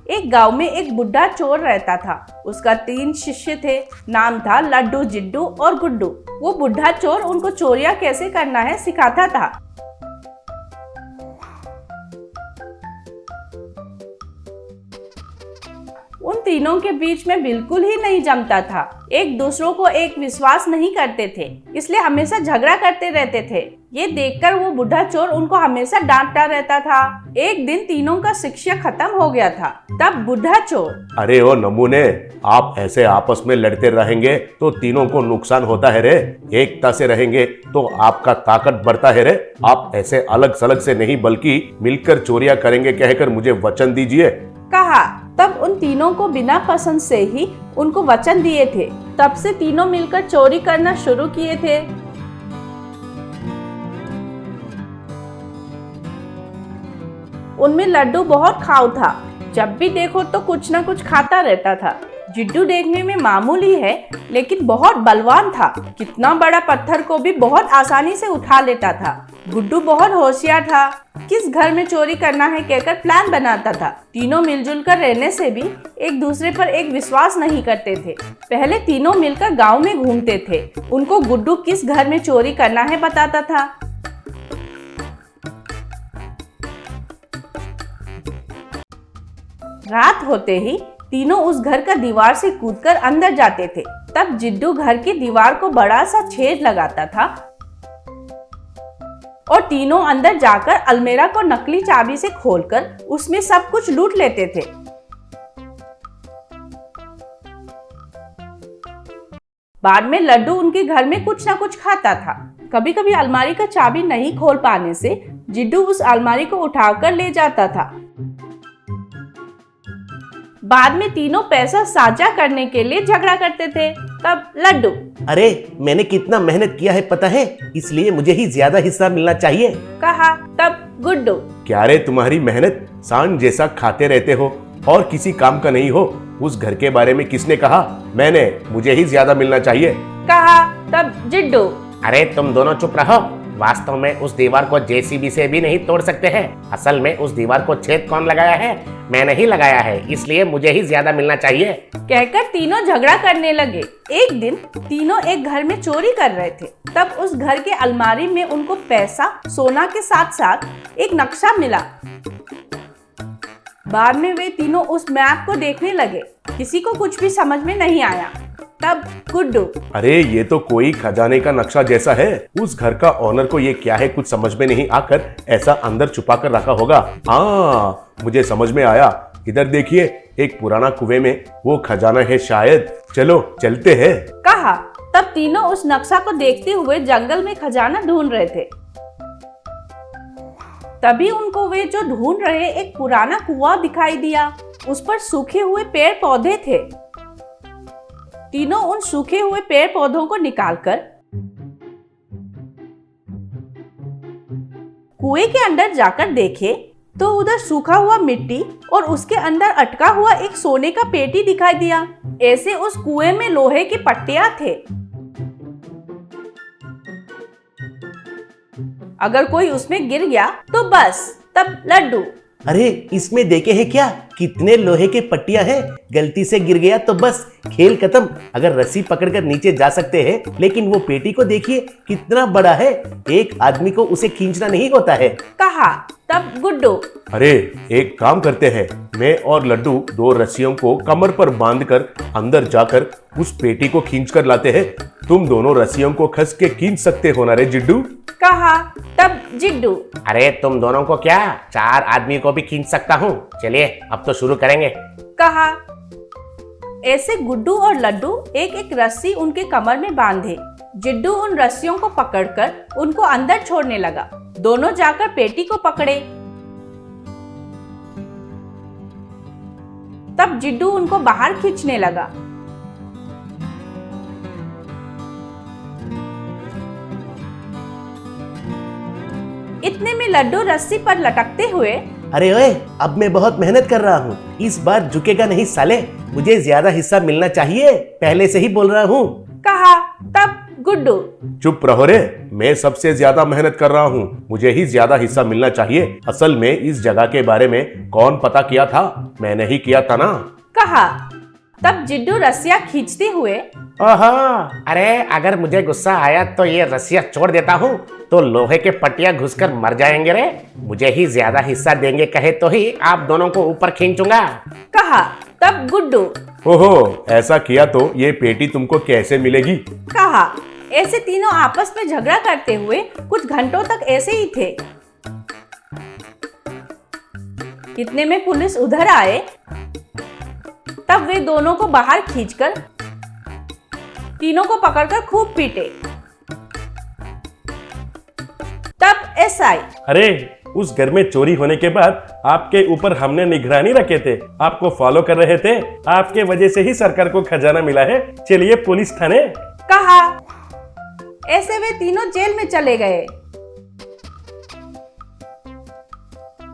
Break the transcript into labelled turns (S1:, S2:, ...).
S1: एक गांव में एक बुढ़ा चोर रहता था। उसका 3 शिष्य थे। नाम था लड्डू, जिड्डू और गुड्डू। वो बुढ़ा चोर उनको चोरियां कैसे करना है सिखाता था। उन तीनों के बीच में बिल्कुल ही नहीं जमता था। एक दूसरों को एक विश्वास नहीं करते थे, इसलिए हमेशा झगड़ा करते रहते थे। ये देखकर वो बुढ़ा चोर उनको हमेशा डांटता रहता था। एक दिन तीनों का शिक्षा खत्म हो गया था। तब बुढ़ा चोर,
S2: अरे ओ नमूने, आप ऐसे आपस में लड़ते रहेंगे तो तीनों को नुकसान होता है रे। एकता से रहेंगे तो आपका ताकत बढ़ता है रे। आप ऐसे अलग सलग से नहीं बल्कि मिलकर चोरियां करेंगे कहकर मुझे वचन दीजिए,
S1: कहा। तब उन तीनों को बिना पसंद से ही उनको वचन दिए थे। तब से तीनों मिलकर चोरी करना शुरू किए थे। उनमें लड्डू बहुत खाऊ था। जब भी देखो तो कुछ न कुछ खाता रहता था। जिड्डू देखने में मामूली है लेकिन बहुत बलवान था। कितना बड़ा पत्थर को भी बहुत आसानी से उठा लेता था। गुड्डू बहुत होशियार था। किस घर में चोरी करना है कहकर प्लान बनाता था। तीनों मिलजुल कर रहने से भी एक दूसरे पर एक विश्वास नहीं करते थे। पहले तीनों मिलकर गांव में घूमते थे। उनको गुड्डू किस घर में चोरी करना है बताता था। रात होते ही तीनों उस घर का दीवार से कूदकर अंदर जाते थे। तब जिड्डू घर की दीवार को बड़ा सा छेद लगाता था और तीनों अंदर जाकर अलमीरा को नकली चाबी से खोलकर उसमें सब कुछ लूट लेते थे। बाद में लड्डू उनके घर में कुछ न कुछ खाता था। कभी कभी अलमारी का चाबी नहीं खोल पाने से जिड्डू उस अलमारी को उठाकर ले जाता था। बाद में तीनों पैसा साझा करने के लिए झगड़ा करते थे। तब लड्डू,
S3: अरे मैंने कितना मेहनत किया है पता है, इसलिए मुझे ही ज्यादा हिस्सा मिलना चाहिए,
S1: कहा। तब गुड्डू,
S2: क्या रे तुम्हारी मेहनत सांड जैसा खाते रहते हो और किसी काम का नहीं हो। उस घर के बारे में किसने कहा? मैंने, मुझे ही ज्यादा मिलना चाहिए,
S1: कहा। तब जिड्डू,
S3: अरे तुम दोनों चुप रहो। वास्तव में उस दीवार को जेसीबी से भी नहीं तोड़ सकते हैं। असल में उस दीवार को छेद कौन लगाया है? मैंने ही लगाया है, इसलिए मुझे ही ज्यादा मिलना चाहिए,
S1: कहकर तीनों झगड़ा करने लगे। एक दिन तीनों एक घर में चोरी कर रहे थे। तब उस घर के अलमारी में उनको पैसा, सोना के साथ साथ एक नक्शा मिला। बाद में वे तीनों उस मैप को देखने लगे। किसी को कुछ भी समझ में नहीं आया। तब गुड्डू,
S2: अरे ये तो कोई खजाने का नक्शा जैसा है। उस घर का ओनर को ये क्या है कुछ समझ में नहीं आकर ऐसा अंदर छुपा कर रखा होगा। हाँ, मुझे समझ में आया। इधर देखिए, एक पुराना कुएं में वो खजाना है शायद। चलो चलते हैं,
S1: कहा। तब तीनों उस नक्शा को देखते हुए जंगल में खजाना ढूंढ रहे थे। तभी उनको वे जो ढूंढ रहे एक पुराना कुआं दिखाई दिया। उस पर सूखे हुए पेड़ पौधे थे। तीनों उन सूखे हुए पेड़ पौधों को निकालकर कुएं के अंदर जाकर देखे तो उधर सूखा हुआ मिट्टी और उसके अंदर अटका हुआ एक सोने का पेटी दिखाई दिया। ऐसे उस कुएं में लोहे की पट्टियां थे। अगर कोई उसमें गिर गया तो बस। तब लड्डू,
S3: अरे इसमें देखे है क्या, कितने लोहे के पट्टियां हैं। गलती से गिर गया तो बस खेल खत्म। अगर रस्सी पकड़कर नीचे जा सकते हैं, लेकिन वो पेटी को देखिए कितना बड़ा है। एक आदमी को उसे खींचना नहीं होता है,
S1: कहा। तब गुड्डू,
S2: अरे एक काम करते हैं, मैं और लड्डू 2 रस्सियों को कमर पर बांधकर अंदर जाकर उस पेटी को खींच कर लाते हैं। तुम दोनों रस्सियों को खस के खींच सकते हो ना रे जिड्डू,
S1: कहा। तब जिड्डू,
S3: अरे तुम दोनों को क्या, 4 आदमी को भी खींच सकता हूँ। चलिए अब तो शुरू करेंगे,
S1: कहा। ऐसे गुड्डू और लड्डू एक एक रस्सी उनके कमर में बांधे। जिड्डू उन रस्सियों को पकड़कर उनको अंदर छोड़ने लगा। दोनों जाकर पेटी को पकड़े। तब जिड्डू उनको बाहर खींचने लगा। इतने में लड्डू रस्सी पर लटकते हुए,
S3: अरे ओए, अब मैं बहुत मेहनत कर रहा हूँ, इस बार झुकेगा नहीं साले। मुझे ज्यादा हिस्सा मिलना चाहिए, पहले से ही बोल रहा हूँ,
S1: कहा। तब गुड्डू।
S2: चुप रहो रे, मैं सबसे ज्यादा मेहनत कर रहा हूँ, मुझे ही ज्यादा हिस्सा मिलना चाहिए। असल में इस जगह के बारे में कौन पता किया था? मैंने ही किया था ना।
S1: कहा। तब जिड्डू रस्सियाँ खींचते हुए,
S3: ओहो, अरे अगर मुझे गुस्सा आया तो ये रस्सियाँ छोड़ देता हूँ तो लोहे के पट्टियाँ घुसकर मर जाएंगे रे। मुझे ही ज्यादा हिस्सा देंगे कहे तो ही आप दोनों को ऊपर खींचूंगा।
S1: कहा। तब गुड्डू।
S2: ओहो, ऐसा किया तो ये पेटी तुमको कैसे मिलेगी?
S1: कहा। ऐसे तीनों आपस में झगड़ा करते हुए कुछ घंटों तक ऐसे ही थे। इतने में पुलिस उधर आए। तब वे दोनों को बाहर खींचकर तीनों को पकड़कर खूब पीटे। तब एसआई।
S4: अरे उस घर में चोरी होने के बाद आपके ऊपर हमने निगरानी रखे थे, आपको फॉलो कर रहे थे, आपके वजह से ही सरकार को खजाना मिला है। चलिए पुलिस थाने।
S1: कहा। ऐसे वे तीनों जेल में चले गए।